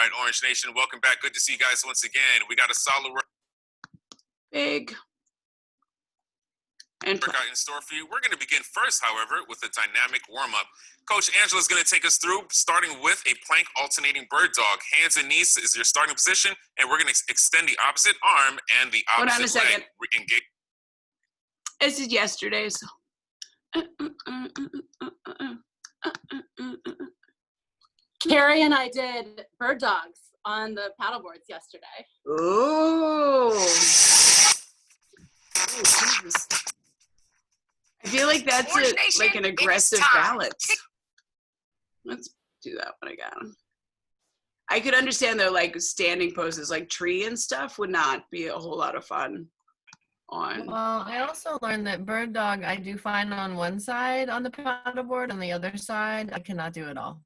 right, Orange Nation, welcome back. Good to see you guys once again. We got a solid big and workout in store for you. We're going to begin first, however, with a dynamic warm-up. Coach Angela's going to take us through, starting with a plank alternating bird dog. Hands and knees is your starting position, and we're going to extend the opposite arm and the opposite Hold on a second. leg. Re-engage. This is yesterday's. Carrie and I did bird dogs on the paddle boards yesterday. Oh, Jesus. I feel like that's like an aggressive balance. Let's do that one again. I could understand though, like standing poses, like tree and stuff would not be a whole lot of fun on. Well, I also learned that bird dog I do fine on one side on the paddle board, on the other side I cannot do it all,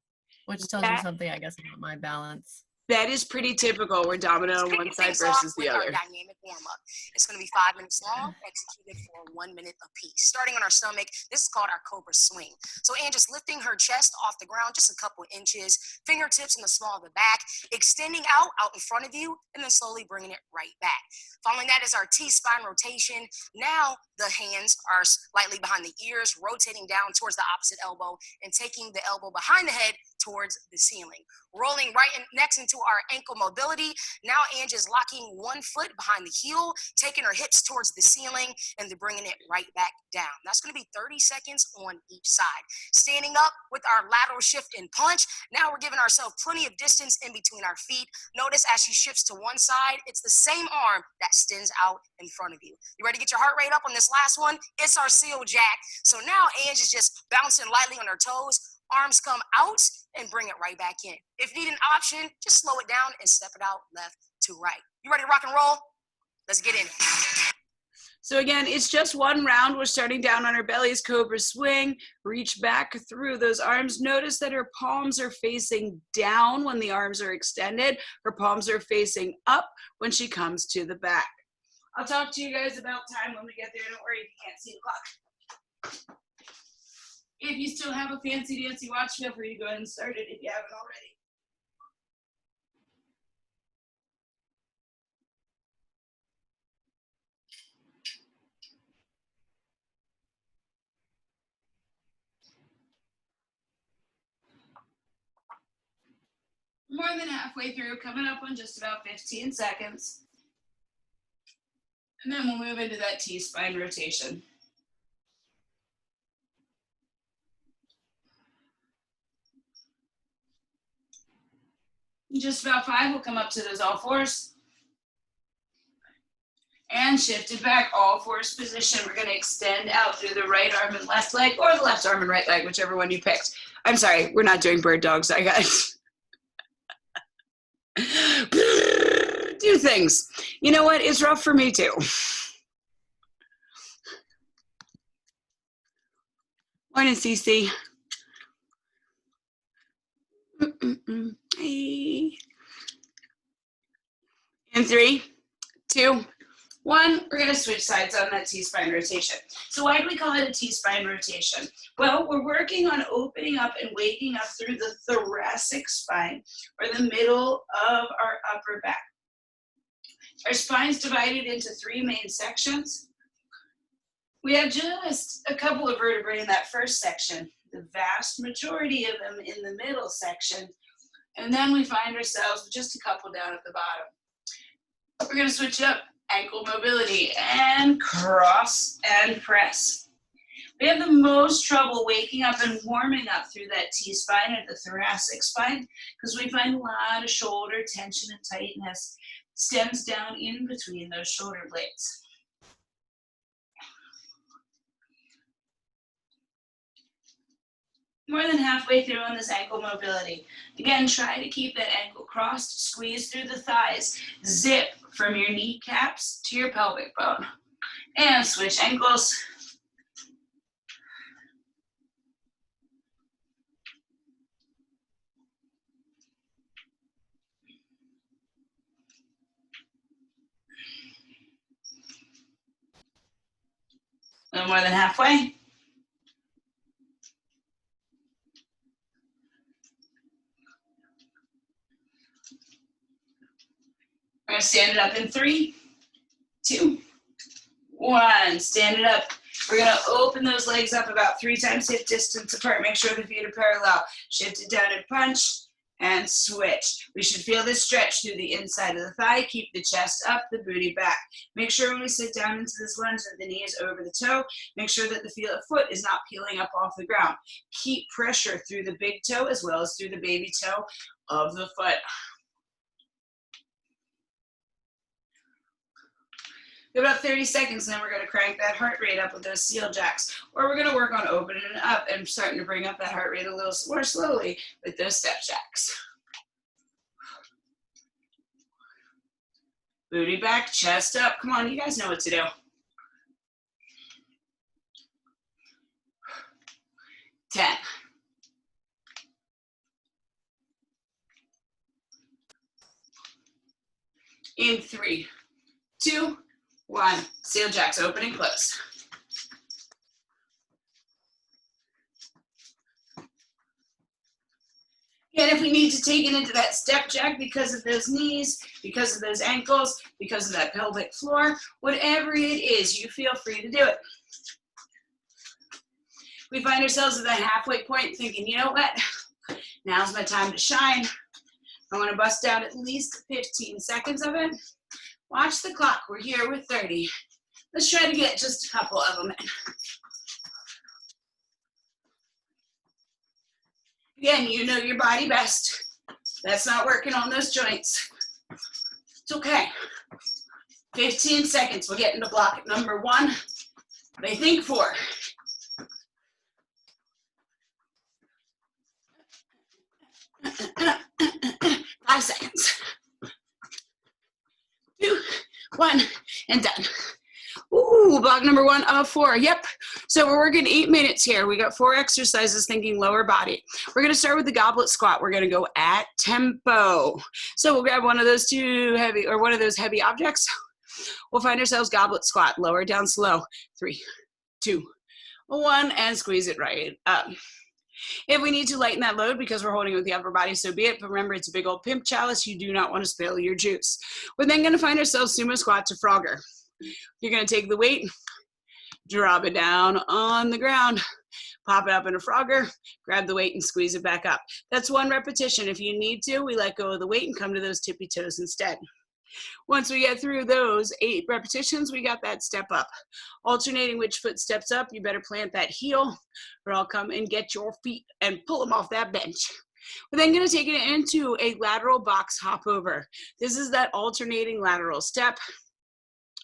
which tells you something, I guess, about my balance. That is pretty typical. We're dominant on one side versus the other. Dynamic warm-up. It's going to be 5 minutes long, executed for 1 minute apiece. Starting on our stomach, this is called our cobra swing. So Anne just lifting her chest off the ground just a couple inches, fingertips in the small of the back, extending out in front of you, and then slowly bringing it right back. Following that is our T-spine rotation. Now the hands are slightly behind the ears, rotating down towards the opposite elbow and taking the elbow behind the head towards the ceiling. Rolling next into our ankle mobility. Now Ange is locking one foot behind the heel, taking her hips towards the ceiling, and then bringing it right back down. That's going to be 30 seconds on each side. Standing up with our lateral shift and punch. Now we're giving ourselves plenty of distance in between our feet. Notice as she shifts to one side, it's the same arm that extends out in front of you. You ready to get your heart rate up on this last one? It's our seal jack. So now Ange is just bouncing lightly on her toes. Arms come out and bring it right back in. If you need an option, just slow it down and step it out left to right. You ready to rock and roll? Let's get in it. So again, it's just one round. We're starting down on our bellies, cobra swing, reach back through those arms. Notice that her palms are facing down when the arms are extended. Her palms are facing up when she comes to the back. I'll talk to you guys about time when we get there. Don't worry if you can't see the clock. If you still have a fancy dancy watch, feel free to go ahead and start it if you haven't already. More than halfway through, coming up on just about 15 seconds. And then we'll move into that T-spine rotation. In just about 5, we'll come up to those all fours. And shift it back, all fours position. We're going to extend out through the right arm and left leg, or the left arm and right leg, whichever one you picked. I'm sorry, we're not doing bird dogs, I guys. Do things. You know what? It's rough for me too. Morning, Cece. Hey. In 3, 2, 1, we're going to switch sides on that T-spine rotation. So why do we call it a T-spine rotation? Well, we're working on opening up and waking up through the thoracic spine, or the middle of our upper back. Our spine's divided into 3 main sections. We have just a couple of vertebrae in that first section, the vast majority of them in the middle section, and then we find ourselves with just a couple down at the bottom. We're going to switch up ankle mobility and cross and press. We have the most trouble waking up and warming up through that T-spine or the thoracic spine because we find a lot of shoulder tension and tightness stems down in between those shoulder blades. More than halfway through on this ankle mobility. Again, try to keep that ankle crossed, squeeze through the thighs, zip from your kneecaps to your pelvic bone. And switch ankles. A little more than halfway. stand it up in 3, 2, 1. Stand it up. We're going to open those legs up about 3 times hip distance apart. Make sure the feet are parallel. Shift it down and punch and switch. We should feel this stretch through the inside of the thigh. Keep the chest up, the booty back. Make sure when we sit down into this lunge that the knee is over the toe. Make sure that the foot is not peeling up off the ground. Keep pressure through the big toe as well as through the baby toe of the foot. About 30 seconds, and then we're going to crank that heart rate up with those seal jacks. Or we're going to work on opening it up and starting to bring up that heart rate a little more slowly with those step jacks. Booty back, chest up. Come on, you guys know what to do. 10. In 3, 2, 1. Seal jacks, open and close. And if we need to take it into that step jack because of those knees, because of those ankles, because of that pelvic floor, whatever it is, you feel free to do it. We find ourselves at the halfway point thinking, you know what? Now's my time to shine. I want to bust down at least 15 seconds of it. Watch the clock. We're here with 30. Let's try to get just a couple of them in. Again, you know your body best. That's not working on those joints. It's okay. 15 seconds. We'll get into block number 1. They think 4. Five seconds. 2, 1, and done. Ooh, block number 1 of 4. Yep. So we're working 8 minutes here. We got 4 exercises thinking lower body. We're going to start with the goblet squat. We're going to go at tempo. So we'll grab one of those heavy objects. We'll find ourselves goblet squat. Lower down slow. 3, 2, 1, and squeeze it right up. If we need to lighten that load because we're holding it with the upper body, so be it. But remember, it's a big old pimp chalice. You do not want to spill your juice. We're then going to find ourselves sumo squat to Frogger. You're going to take the weight, drop it down on the ground, pop it up in a Frogger, grab the weight and squeeze it back up. That's 1 repetition. If you need to, we let go of the weight and come to those tippy toes instead. Once we get through those 8 repetitions, we got that step up. Alternating which foot steps up, you better plant that heel or I'll come and get your feet and pull them off that bench. We're then going to take it into a lateral box hop over. This is that alternating lateral step.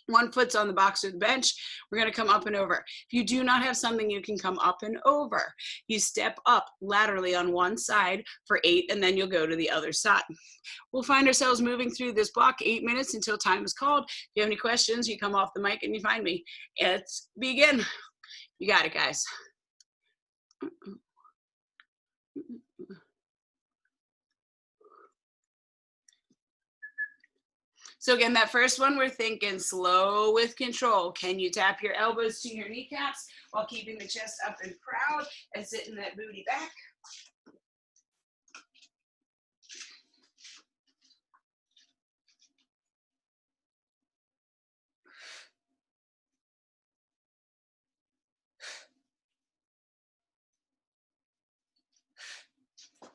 1 foot's on the box or the bench. We're going to come up and over. If you do not have something you can come up and over, you step up laterally on one side for 8, and then you'll go to the other side. We'll find ourselves moving through this block 8 minutes until time is called. If you have any questions, you come off the mic and you find me. Let's begin. You got it, guys. So again, that first one, we're thinking slow with control. Can you tap your elbows to your kneecaps while keeping the chest up and proud and sitting that booty back?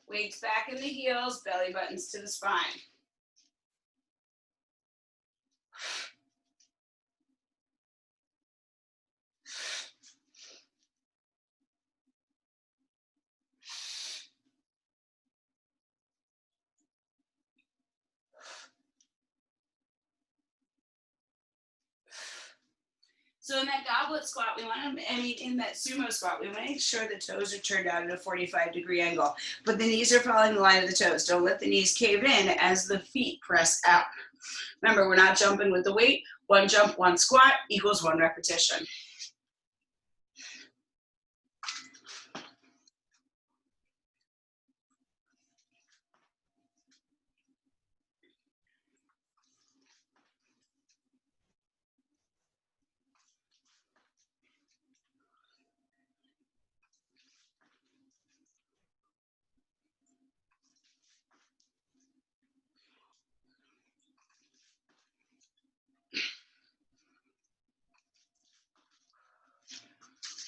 Weights back in the heels, belly buttons to the spine. So in that goblet squat, in that sumo squat, we want to make sure the toes are turned out at a 45-degree angle, but the knees are following the line of the toes. Don't let the knees cave in as the feet press out. Remember, we're not jumping with the weight. 1 jump, 1 squat equals 1 repetition.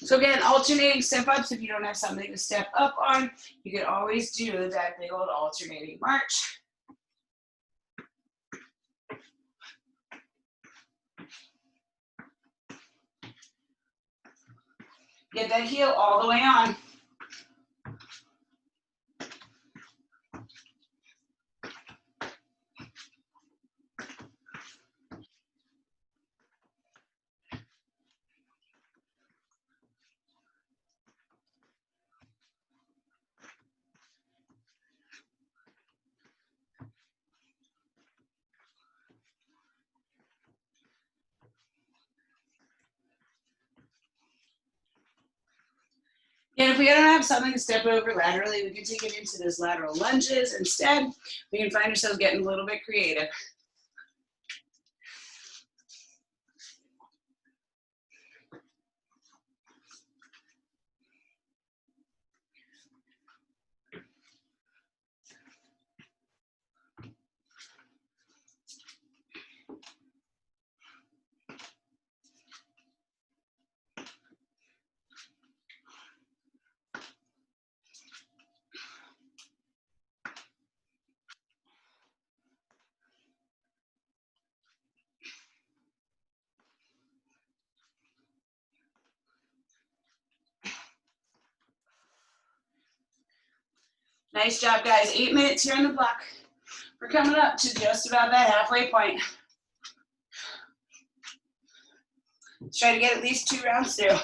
So again, alternating step ups. If you don't have something to step up on, you can always do that big old alternating march. Get that heel all the way on. And if we don't have something to step over laterally, we can take it into those lateral lunges. Instead, we can find ourselves getting a little bit creative. Nice job, guys. 8 minutes here on the block. We're coming up to just about that halfway point. Let's try to get at least 2 rounds through.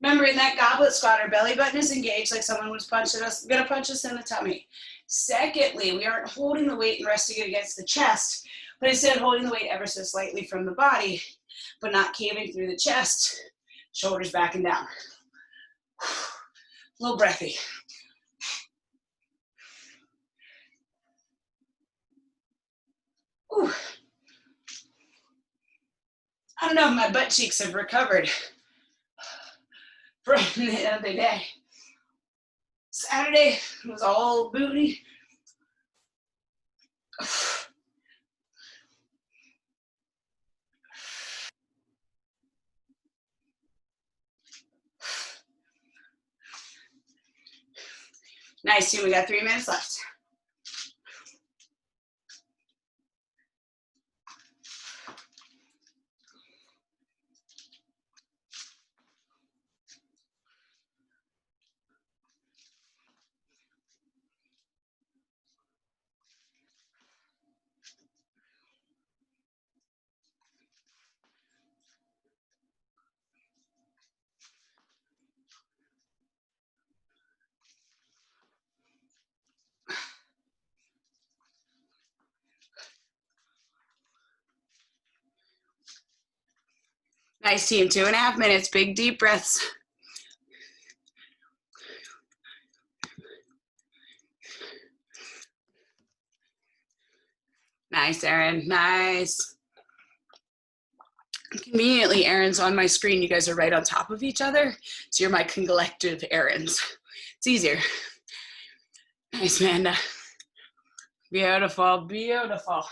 Remember, in that goblet squat, our belly button is engaged like someone was punching us, gonna punch us in the tummy. Secondly, we aren't holding the weight and resting it against the chest, but instead holding the weight ever so slightly from the body, but not caving through the chest. Shoulders back and down. A little breathy. Ooh. I don't know if my butt cheeks have recovered from the other day. Saturday was all booty. Nice, team. We got 3 minutes left. Nice, team. 2.5 minutes. Big deep breaths. Nice, Erin. Nice. Conveniently, Erin's on my screen. You guys are right on top of each other. So you're my collective Erins. It's easier. Nice, Amanda. Beautiful, beautiful.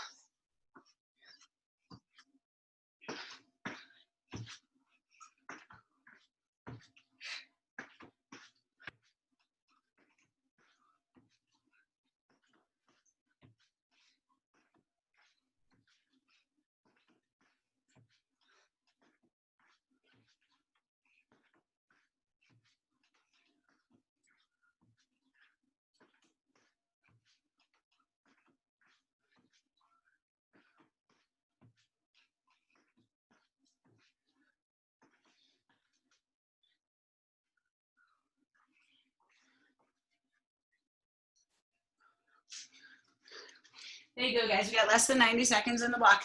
There you go, guys. We got less than 90 seconds in the block.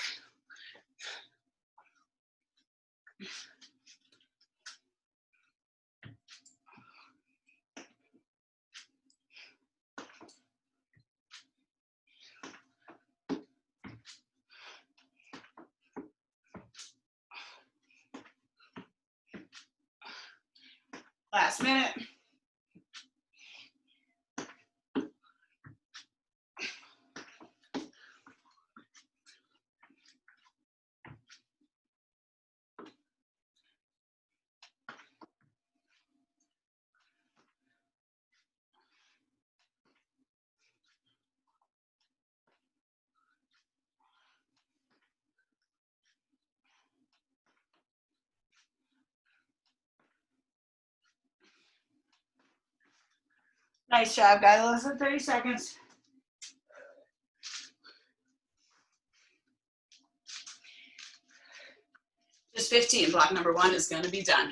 Last minute. Nice job, guys. Less than 30 seconds. Just 15. Block number 1 is going to be done.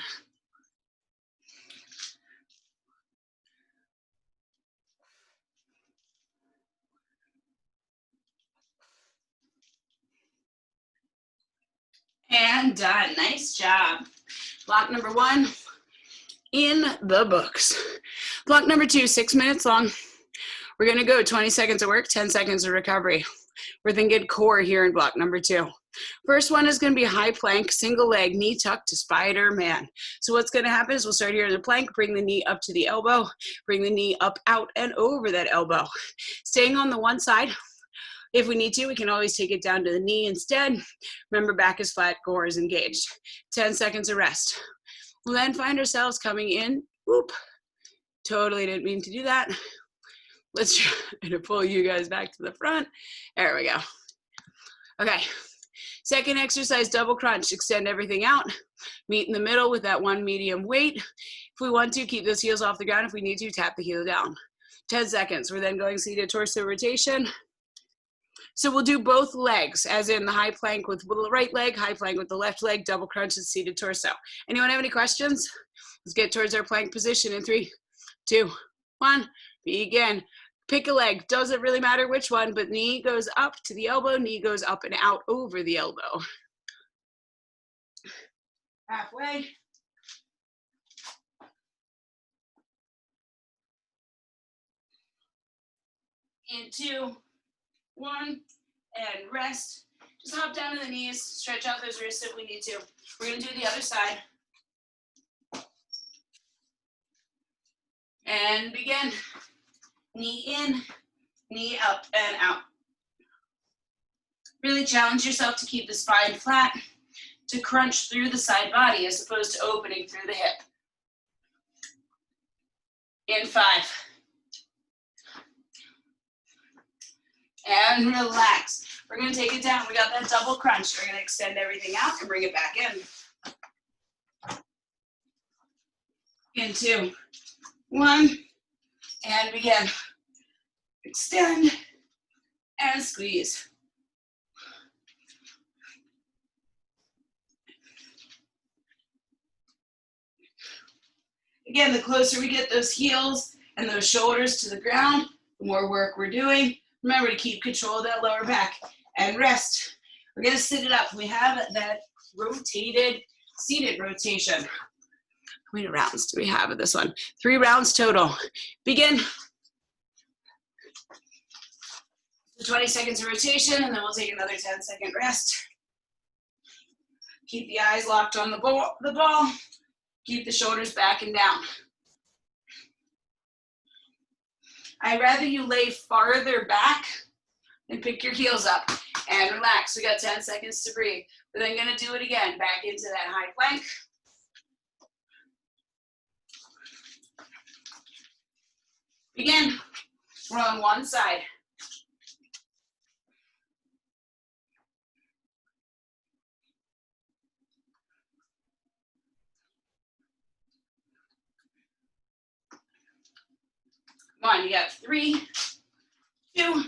And done. Nice job. Block number 1 in the books. Block number 2, 6 minutes long. We're going to go 20 seconds of work, 10 seconds of recovery. We're thinking core here in block number 2. First one is going to be high plank, single leg, knee tuck to Spider-Man. So what's going to happen is we'll start here in the plank, bring the knee up to the elbow, bring the knee up, out, and over that elbow. Staying on the one side. If we need to, we can always take it down to the knee instead. Remember, back is flat, core is engaged. 10 seconds of rest. We'll then find ourselves coming in. Whoop. Totally didn't mean to do that. Let's try to pull you guys back to the front. There we go. Okay. Second exercise, double crunch. Extend everything out. Meet in the middle with that one medium weight. If we want to, keep those heels off the ground. If we need to, tap the heel down. 10 seconds. We're then going seated torso rotation. So we'll do both legs, as in the high plank with the right leg, high plank with the left leg, double crunch and seated torso. Anyone have any questions? Let's get towards our plank position in 3, 2, 1. Begin. Pick a leg. Doesn't really matter which one, but knee goes up to the elbow, knee goes up and out over the elbow. Halfway. In 2, 1, and rest. Just hop down to the knees, stretch out those wrists if we need to. We're going to do the other side. And begin. Knee in, knee up and out. Really challenge yourself to keep the spine flat, to crunch through the side body as opposed to opening through the hip. In 5. And relax. We're going to take it down. We got that double crunch. We're going to extend everything out and bring it back in. In 2, 1, and begin. Extend and squeeze. Again, the closer we get those heels and those shoulders to the ground, the more work we're doing. Remember to keep control of that lower back and rest. We're going to sit it up. We have that rotated, seated rotation. How many rounds do we have of this one? 3 rounds total. Begin. 20 seconds of rotation, and then we'll take another 10-second rest. Keep the eyes locked on the ball. Keep the shoulders back and down. I'd rather you lay farther back and pick your heels up and relax. We got 10 seconds to breathe. We're then going to do it again, back into that high plank. Begin. We're on one side. Come on, you got 3, 2,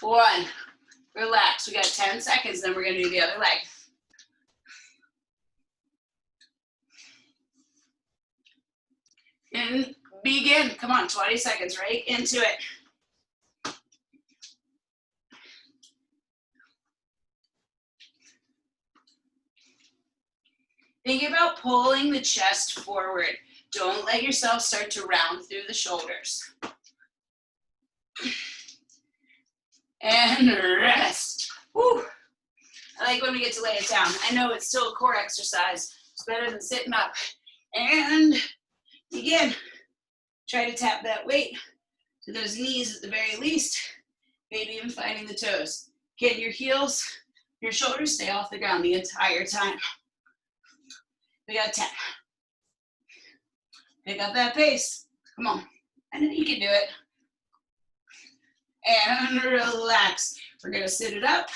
1. Relax. We got 10 seconds, then we're going to do the other leg. And begin. Come on, 20 seconds, right into it. Think about pulling the chest forward. Don't let yourself start to round through the shoulders. And rest. Whew. I like when we get to lay it down. I know it's still a core exercise. It's better than sitting up. And begin. Try to tap that weight to those knees at the very least, maybe even finding the toes. Get your heels, your shoulders stay off the ground the entire time. We got 10. Pick up that pace. Come on. And then you can do it. And relax. We're going to sit it up.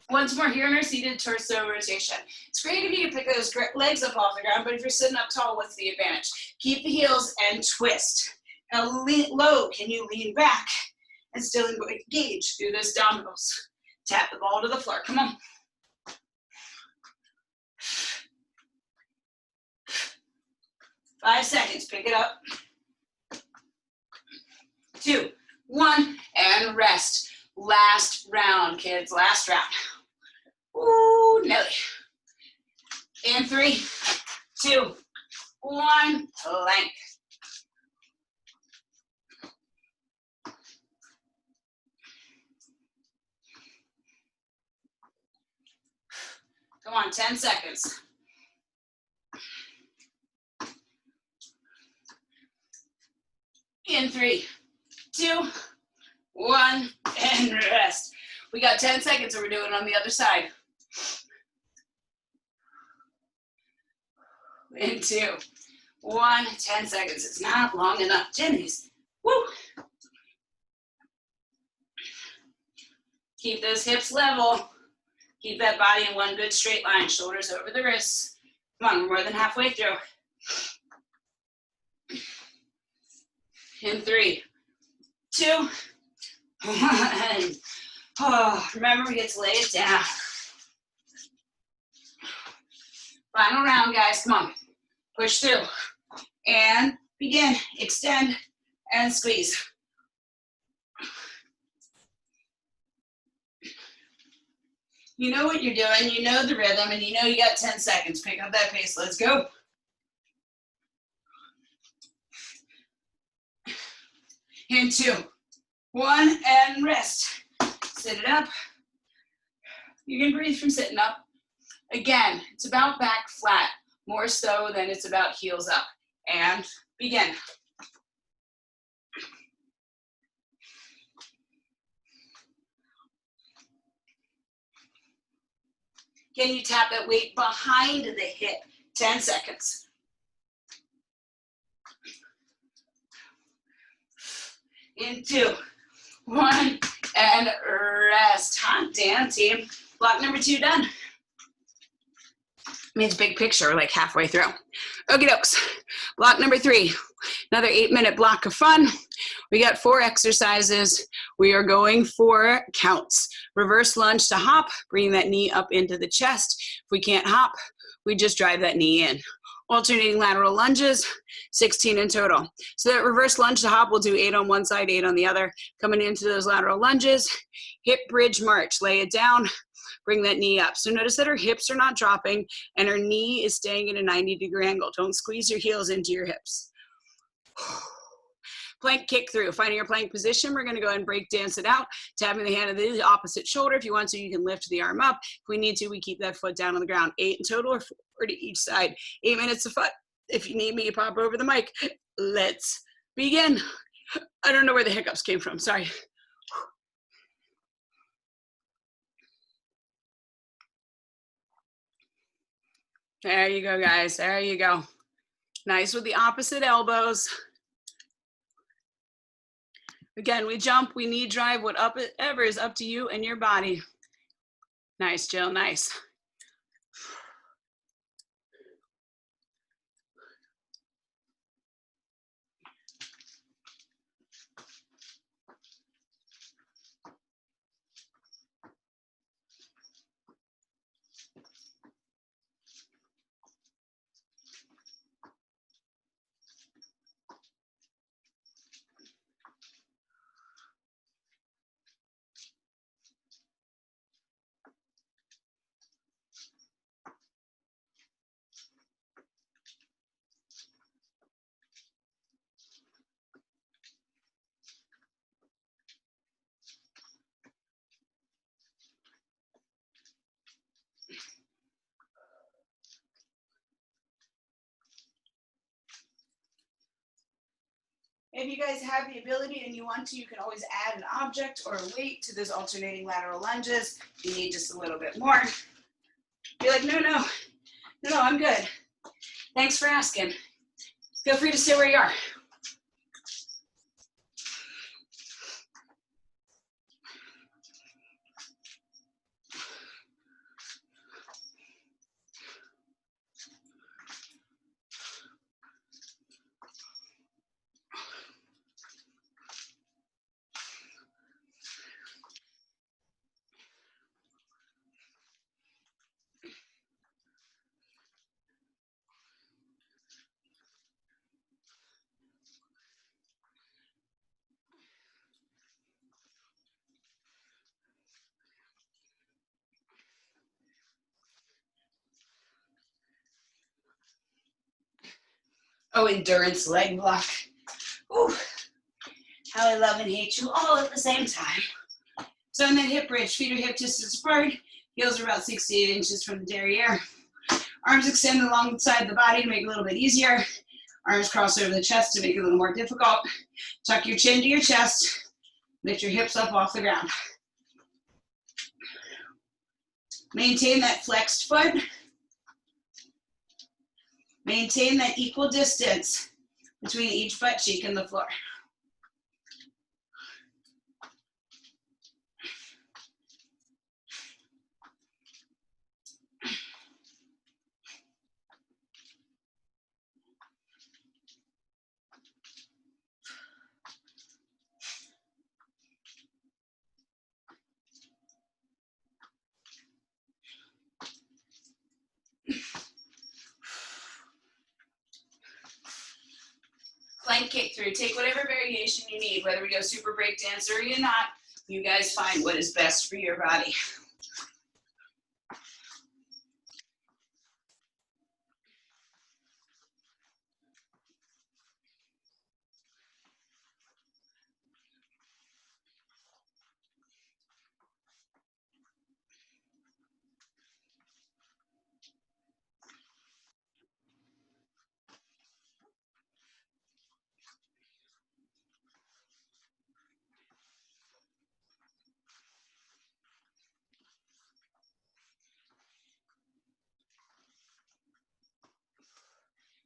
Once more here in our seated torso rotation. It's great if you can pick those legs up off the ground, but if you're sitting up tall, what's the advantage? Keep the heels and twist. Now low, can you lean back and still engage through those dominoes? Tap the ball to the floor. Come on. 5 seconds. Pick it up. 2, 1, and rest. Last round, kids. Last round. Ooh, Nelly. And 3, 2, 1, plank. Come on, 10 seconds. In 3, 2, 1, and rest. We got 10 seconds, so we're doing it on the other side. In 2, 1, 10 seconds. It's not long enough. Jimmy's. Woo! Keep those hips level. Keep that body in one good straight line. Shoulders over the wrists. Come on, we're more than halfway through. In 3, 2, 1. Oh, remember, we get to lay it down. Final round, guys. Come on. Push through. And begin. Extend and squeeze. You know what you're doing. You know the rhythm, and you know you got 10 seconds. Pick up that pace. Let's go. In 2, 1, and rest. Sit it up. You can breathe from sitting up. Again, it's about back flat, more so than it's about heels up. And begin. Can you tap that weight behind the hip? 10 seconds. In 2, 1, and rest. Hot damn, team. Block number 2 done. Means big picture, we're like halfway through. Okie dokes. Block number 3. Another 8-minute block of fun. We got 4 exercises. We are going for counts. Reverse lunge to hop, bringing that knee up into the chest. If we can't hop, we just drive that knee in. Alternating lateral lunges, 16 in total. So that reverse lunge to hop, we'll do 8 on one side, 8 on the other. Coming into those lateral lunges, hip bridge march, lay it down, bring that knee up. So notice that her hips are not dropping and her knee is staying at a 90-degree angle. Don't squeeze your heels into your hips. Plank kick through. Finding your plank position, we're gonna go ahead and break dance it out. Tapping the hand to the opposite shoulder. If you want to, you can lift the arm up. If we need to, we keep that foot down on the ground. 8 in total or 4 to each side. 8 minutes of fun. If you need me, you pop over the mic. Let's begin. I don't know where the hiccups came from, sorry. There you go, guys, there you go. Nice with the opposite elbows. Again, we jump, we knee drive, whatever is up to you and your body. Nice, Jill, nice. If you guys have the ability and you want to, you can always add an object or a weight to those alternating lateral lunges. You need just a little bit more. Be like, no, I'm good. Thanks for asking. Feel free to stay where you are. Oh, endurance leg block. Ooh, how I love and hate you all at the same time. So in that hip bridge, feet are hip distance apart, heels are about 6 to 8 inches from the derriere. Arms extend along the side of the body to make it a little bit easier. Arms cross over the chest to make it a little more difficult. Tuck your chin to your chest. Lift your hips up off the ground. Maintain that flexed foot. Maintain that equal distance between each butt cheek and the floor. Plank kick through. Take whatever variation you need, whether we go super break dance or you're not. You guys find what is best for your body.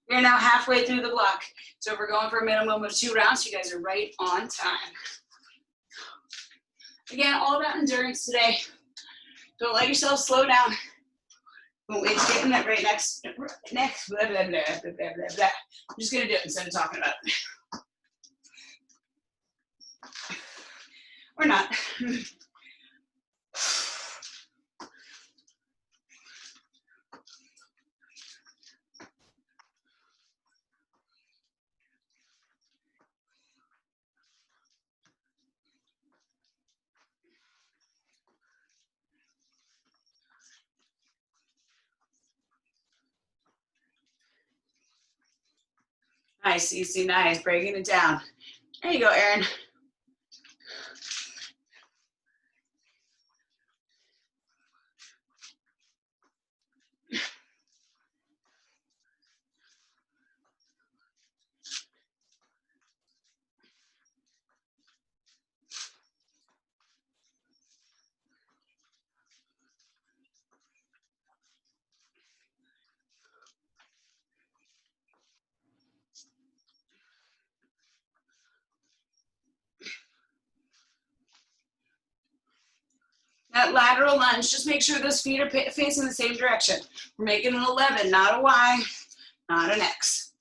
We're now halfway through the block. So we're going for a minimum of 2 rounds. You guys are right on time. Again, all about endurance today. Don't let yourself slow down. Don't wait to get in that right next, blah, blah, blah, blah, blah, blah, blah. I'm just gonna do it instead of talking about it. Or not. Nice, easy, nice, breaking it down. There you go, Erin. That lateral lunge, just make sure those feet are facing the same direction. We're making an 11, not a Y, not an X.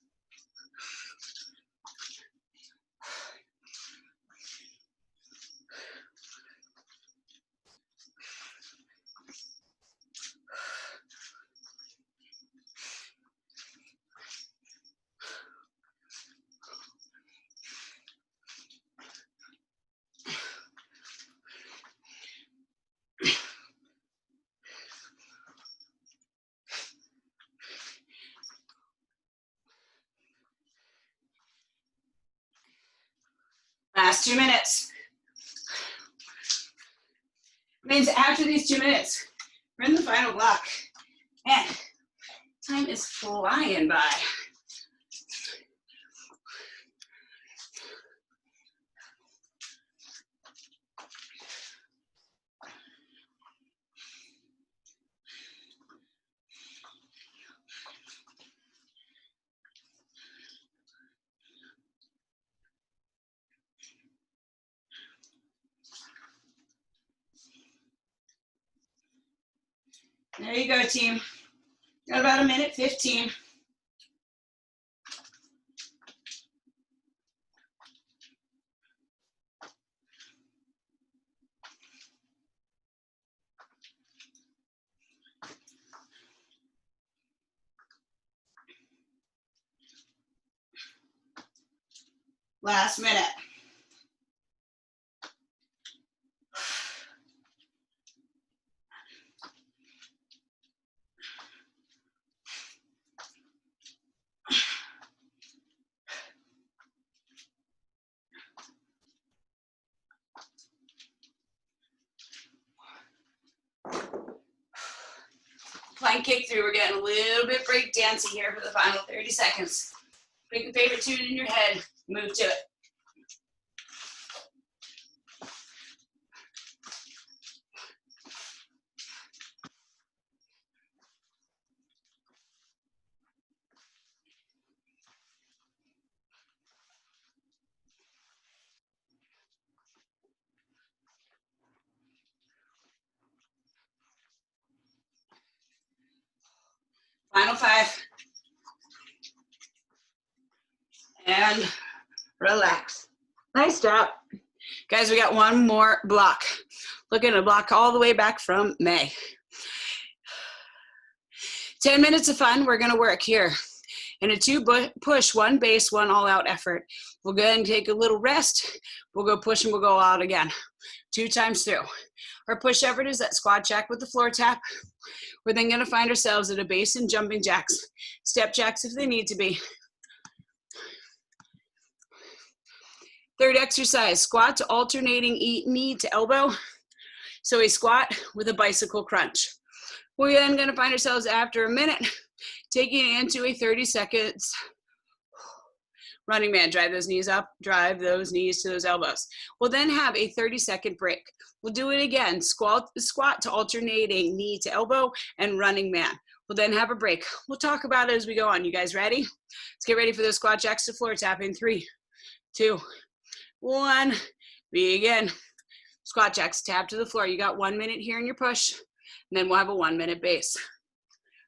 Last 2 minutes. Means after these 2 minutes, we're in the final block. Man, time is flying by. There you go, team. Got about 1:15. Last minute. Plank kick through. We're getting a little bit break dancey here for the final 30 seconds. Pick a favorite tune in your head. Move to it. Final 5. And relax. Nice job. Guys, we got one more block. Looking at a block all the way back from May. 10 minutes of fun. We're going to work here in a 2 push, 1 base, 1 all out effort. We'll go ahead and take a little rest. We'll go push and we'll go out again. 2 times through. Our push effort is that squat jack with the floor tap. We're then going to find ourselves at a base and jumping jacks. Step jacks if they need to be. Third exercise, squat to alternating knee to elbow. So a squat with a bicycle crunch. We're then going to find ourselves after a minute, taking it into a 30 seconds running man. Drive those knees up, drive those knees to those elbows. We'll then have a 30-second break. We'll do it again, squat to alternating knee to elbow and running man. We'll then have a break. We'll talk about it as we go on. You guys ready? Let's get ready for those squat jacks to floor tap in 3, 2, 1, begin. Squat jacks, tap to the floor. You got 1 minute here in your push, and then we'll have a 1 minute base.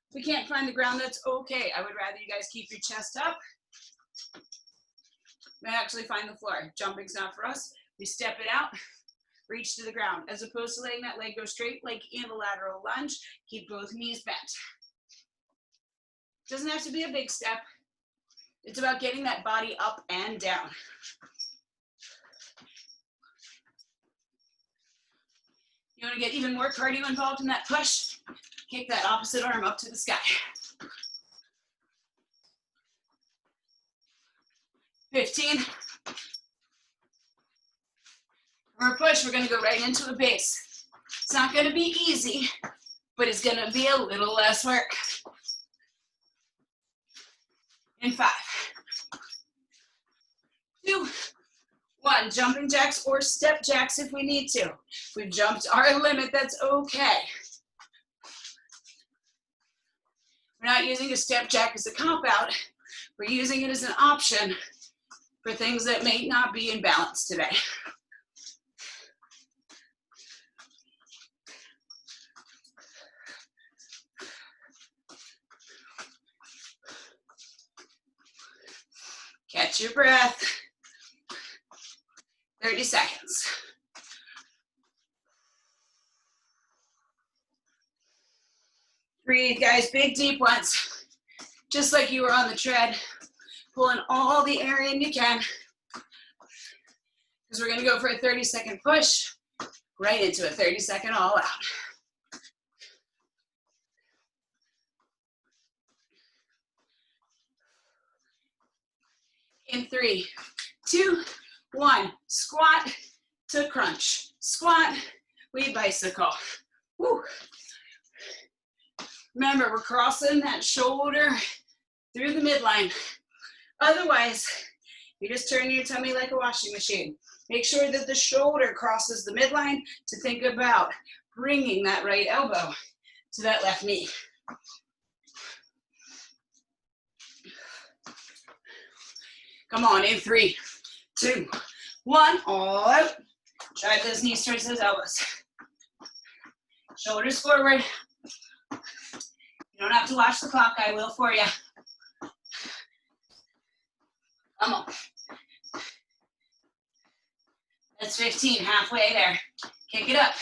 If we can't find the ground, that's okay. I would rather you guys keep your chest up than actually find the floor. Jumping's not for us. We step it out, reach to the ground. As opposed to letting that leg go straight like in a lateral lunge, keep both knees bent. Doesn't have to be a big step. It's about getting that body up and down. You want to get even more cardio involved in that push? Kick that opposite arm up to the sky. 15. For a push, we're going to go right into a base. It's not going to be easy, but it's going to be a little less work. In 5, 2, 1. Jumping jacks or step jacks if we need to. If we've jumped our limit, that's okay. We're not using a step jack as a comp out. We're using it as an option for things that may not be in balance today. Catch your breath. 30 seconds. Breathe, guys, big deep ones. Just like you were on the tread. Pulling all the air in you can. Because we're going to go for a 30-second push right into a 30-second all out. In 3, 2, 1. Squat to crunch. Squat, we bicycle. Woo. Remember, we're crossing that shoulder through the midline. Otherwise, you're just turning your tummy like a washing machine. Make sure that the shoulder crosses the midline to think about bringing that right elbow to that left knee. Come on, in 3, 2, 1, all out. Drive those knees towards those elbows. Shoulders forward, You don't have to watch the clock, I will for you. Come on. That's 15, halfway there. Kick it up.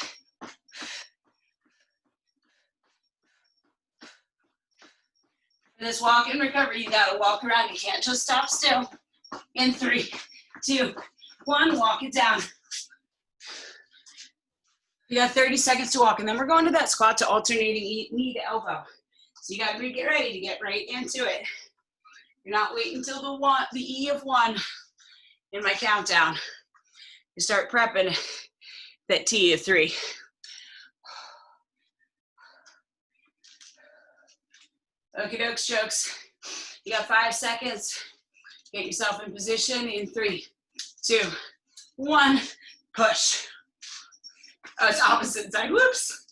For this walk and recovery, you gotta walk around. You can't just stop still. In 3, 2, 1, walk it down. You got 30 seconds to walk, and then we're going to that squat to alternating knee to elbow. So you gotta get ready to get right into it. You're not waiting until the E of 1 in my countdown. You start prepping that T of 3. Okie dokes, jokes. You got 5 seconds. Get yourself in position in 3, 2, 1, push. Oh, it's opposite side, whoops.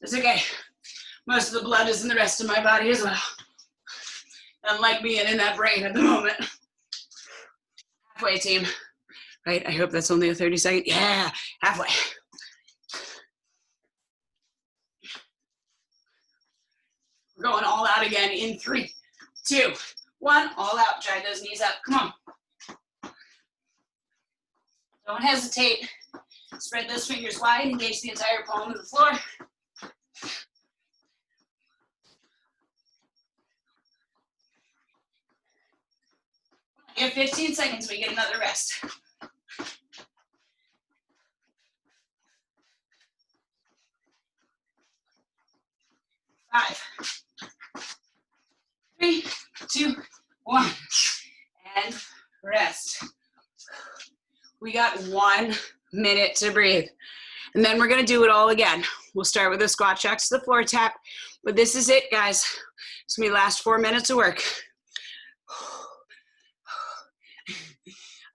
It's okay. Most of the blood is in the rest of my body as well. Unlike being in that brain at the moment. Halfway, team. Right, I hope that's only a 30-second. Yeah, halfway. We're going all out again in 3, 2, 1. All out. Drive those knees up. Come on. Don't hesitate. Spread those fingers wide. Engage the entire palm of the floor. You have 15 seconds. We get another rest. 5, 3, 2, 1, and rest. We got 1 minute to breathe. And then we're gonna do it all again. We'll start with a squat jacks to the floor tap, but this is it, guys. It's gonna be last 4 minutes of work.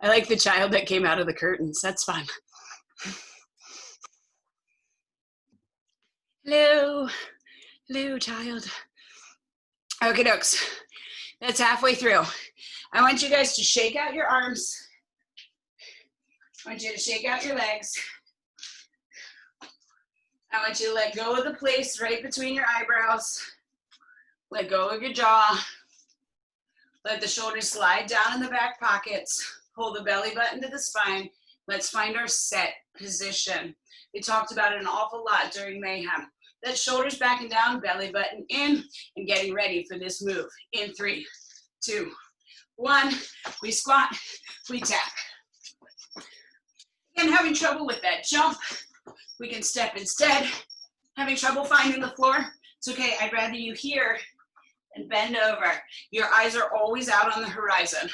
I like the child that came out of the curtains, that's fun. Hello, hello, child. Okie dokes, that's halfway through. I want you guys to shake out your arms. I want you to shake out your legs. I want you to let go of the place right between your eyebrows. Let go of your jaw. Let the shoulders slide down in the back pockets. Hold the belly button to the spine. Let's find our set position. We talked about it an awful lot during Mayhem. That shoulders back and down, belly button in, and getting ready for this move. In 3, 2, 1. We squat, we tap. Again, having trouble with that jump, we can step instead. Having trouble finding the floor, it's okay. I'd rather you here and bend over. Your eyes are always out on the horizon.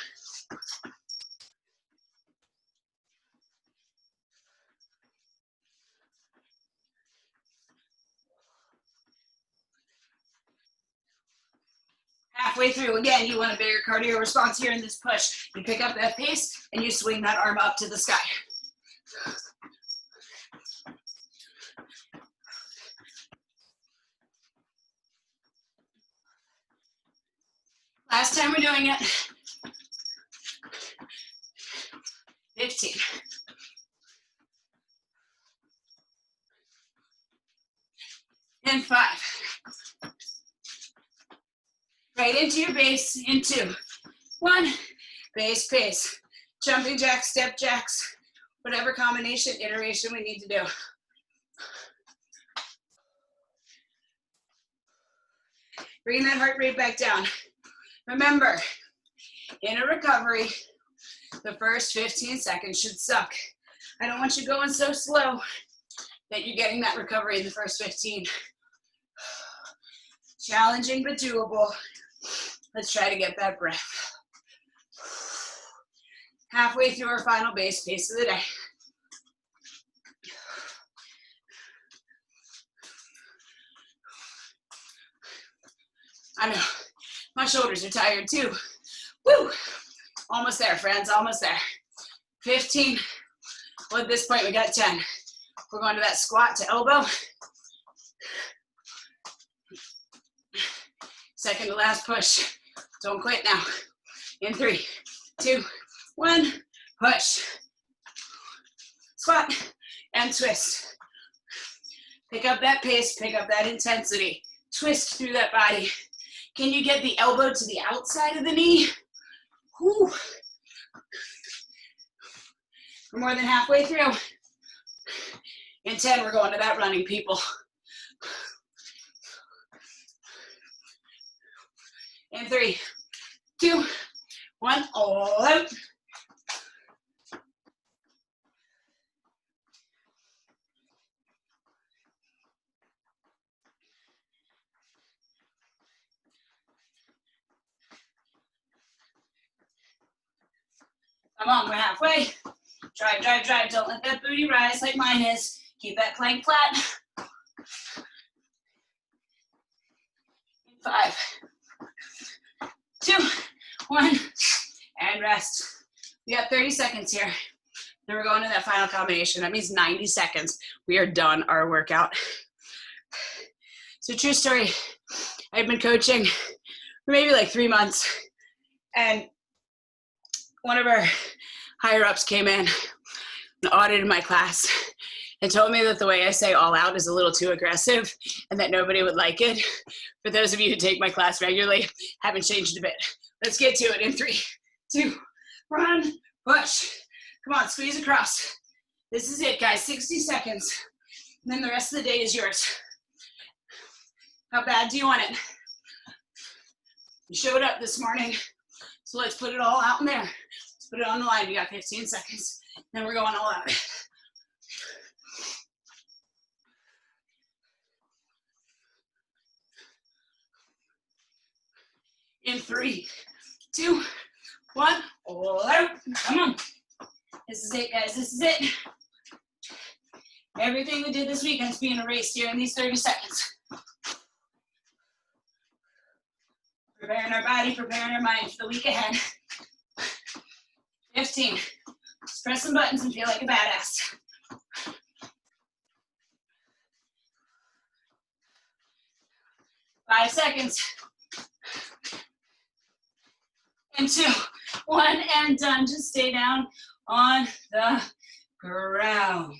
Halfway through, again, you want a bigger cardio response here in this push. You pick up that pace and you swing that arm up to the sky. Last time we're doing it. 15. And 5. Right into your base in 2, 1. Base pace. Jumping jacks, step jacks, whatever combination, iteration we need to do. Bring that heart rate back down. Remember, in a recovery, the first 15 seconds should suck. I don't want you going so slow that you're getting that recovery in the first 15. Challenging but doable. Let's try to get that breath. Halfway through our final base pace of the day. I know, my shoulders are tired too. Woo! Almost there, friends, almost there. 15, well at this point we got 10. We're going to that squat to elbow. Second to last push. Don't quit now. In 3, 2, 1, push. Squat, and twist. Pick up that pace, pick up that intensity. Twist through that body. Can you get the elbow to the outside of the knee? Whew. We're more than halfway through. In 10, we're going to that running, people. In 3, 2, 1, all out. Come on, we're halfway. Drive, drive, drive. Don't let that booty rise like mine is. Keep that plank flat. 5, 2, 1, and rest. We got 30 seconds here. Then we're going to that final combination. That means 90 seconds. We are done our workout. So true story. I've been coaching for maybe like 3 months, and one of our higher ups came in and audited my class and told me that the way I say all out is a little too aggressive and that nobody would like it. For those of you who take my class regularly, haven't changed a bit. Let's get to it in 3, 2, run, push. Come on, squeeze across. This is it, guys, 60 seconds. And then the rest of the day is yours. How bad do you want it? You showed up this morning, so let's put it all out in there. Let's put it on the line. We got 15 seconds. Then we're going all out. In 3, 2, 1, all out. Come on. This is it, guys. This is it. Everything we did this weekend is being erased here in these 30 seconds. Preparing our body, preparing our mind for the week ahead. 15. Just press some buttons and feel like a badass. 5 seconds. And 2, 1, and done. Just stay down on the ground.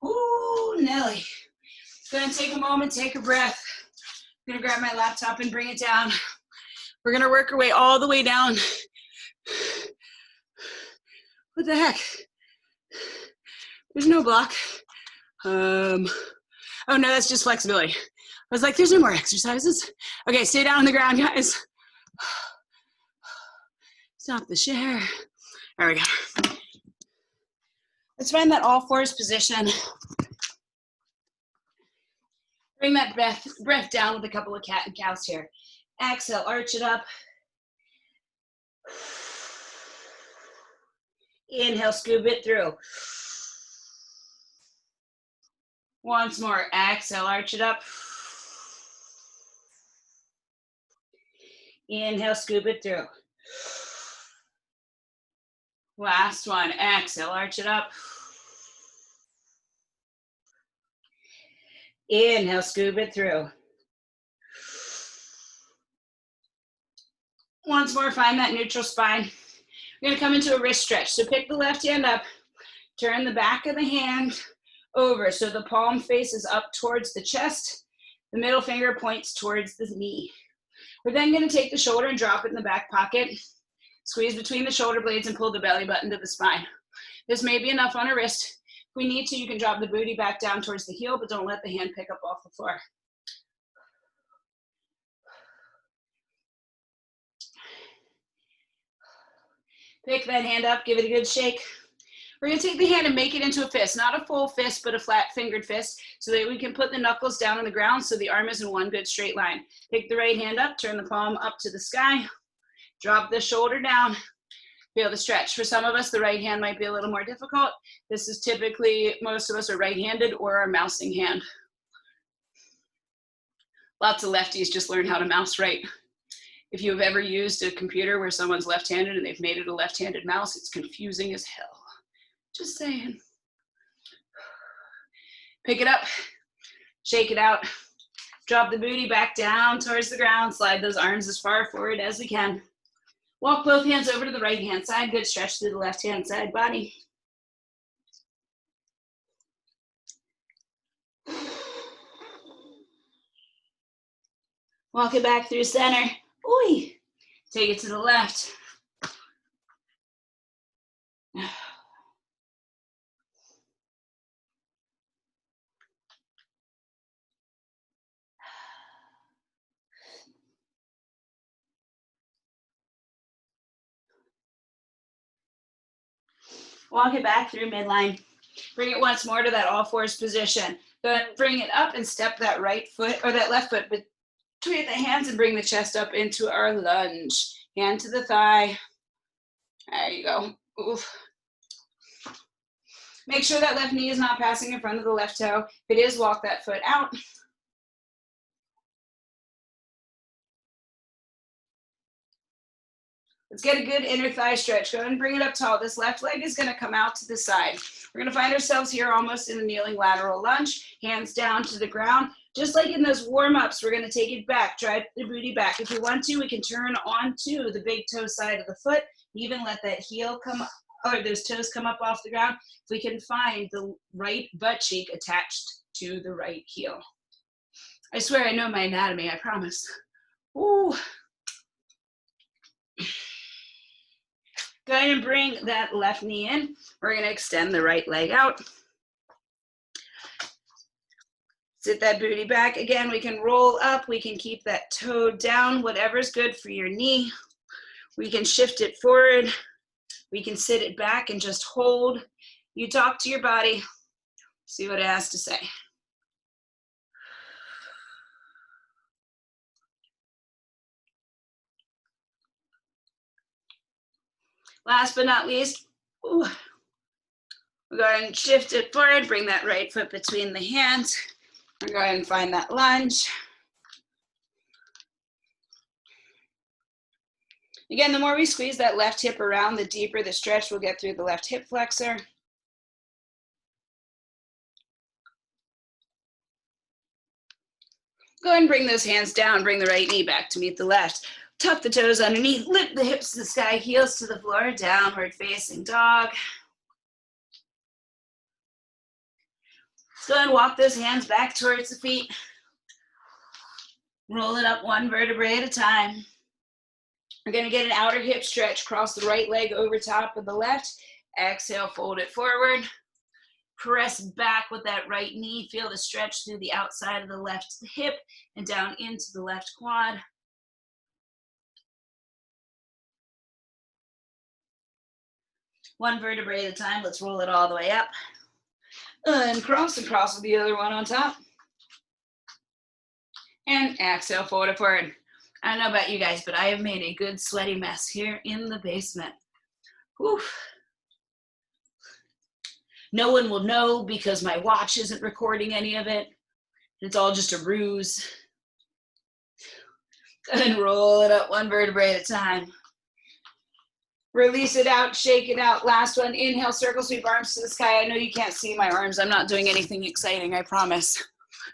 Ooh, Nelly. It's gonna take a moment, take a breath. I'm gonna grab my laptop and bring it down. We're gonna work our way all the way down. What the heck? There's no block. Oh no, that's just flexibility. I was like, there's no more exercises. Okay, stay down on the ground, guys. Stop the share. There we go. Let's find that all fours position. Bring that breath down with a couple of cat and cows here. Exhale, arch it up. Inhale, scoop it through. Once more, exhale, arch it up. Inhale, scoop it through. Last one, exhale, arch it up. Inhale, scoop it through. Once more, find that neutral spine. We're gonna come into a wrist stretch. So pick the left hand up, turn the back of the hand over so the palm faces up towards the chest. The middle finger points towards the knee. We're then gonna take the shoulder and drop it in the back pocket. Squeeze between the shoulder blades and pull the belly button to the spine. This may be enough on a wrist. If we need to, you can drop the booty back down towards the heel, but don't let the hand pick up off the floor. Pick that hand up, give it a good shake. We're gonna take the hand and make it into a fist, not a full fist, but a flat fingered fist, so that we can put the knuckles down on the ground so the arm is in one good straight line. Pick the right hand up, turn the palm up to the sky, drop the shoulder down, feel the stretch. For some of us, the right hand might be a little more difficult. This is typically, most of us are right-handed or our mousing hand. Lots of lefties just learn how to mouse right. If you have ever used a computer where someone's left-handed and they've made it a left-handed mouse, it's confusing as hell. Just saying. Pick it up, shake it out, drop the booty back down towards the ground, slide those arms as far forward as we can. Walk both hands over to the right-hand side, good stretch through the left-hand side body. Walk it back through center. Ooh. Take it to the left. Walk it back through midline. Bring it once more to that all fours position. Then bring it up and step that right foot or that left foot between the hands and bring the chest up into our lunge. Hand to the thigh. There you go. Oof. Make sure that left knee is not passing in front of the left toe. If it is, walk that foot out. Let's get a good inner thigh stretch. Go ahead and bring it up tall. This left leg is gonna come out to the side. We're gonna find ourselves here almost in a kneeling lateral lunge, hands down to the ground. Just like in those warm-ups, we're gonna take it back, drive the booty back. If we want to, we can turn onto the big toe side of the foot, even let that heel come up, or those toes come up off the ground. If we can find the right butt cheek attached to the right heel. I swear I know my anatomy, I promise. Ooh. Go ahead and bring that left knee in. We're gonna extend the right leg out. Sit that booty back. Again, we can roll up, we can keep that toe down, whatever's good for your knee. We can shift it forward. We can sit it back and just hold. You talk to your body, see what it has to say. Last but not least, ooh, we'll go ahead and shift it forward, bring that right foot between the hands. We'll go ahead and find that lunge. Again, the more we squeeze that left hip around, the deeper the stretch we'll get through the left hip flexor. Go ahead and bring those hands down, bring the right knee back to meet the left. Tuck the toes underneath, lift the hips to the sky, heels to the floor, downward facing dog. Go ahead and walk those hands back towards the feet. Roll it up one vertebrae at a time. We're gonna get an outer hip stretch, cross the right leg over top of the left. Exhale, fold it forward. Press back with that right knee. Feel the stretch through the outside of the left hip and down into the left quad. One vertebrae at a time. Let's roll it all the way up. And cross with the other one on top. And exhale, fold it forward. I don't know about you guys, but I have made a good sweaty mess here in the basement. Whew. No one will know because my watch isn't recording any of it. It's all just a ruse. And roll it up one vertebrae at a time. Release it out, shake it out. Last one, inhale, circle sweep, arms to the sky. I know you can't see my arms. I'm not doing anything exciting, I promise.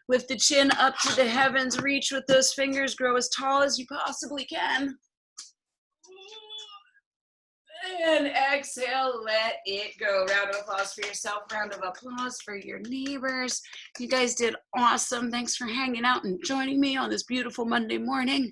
Lift the chin up to the heavens, reach with those fingers, grow as tall as you possibly can. And exhale, let it go. Round of applause for yourself, round of applause for your neighbors. You guys did awesome. Thanks for hanging out and joining me on this beautiful Monday morning.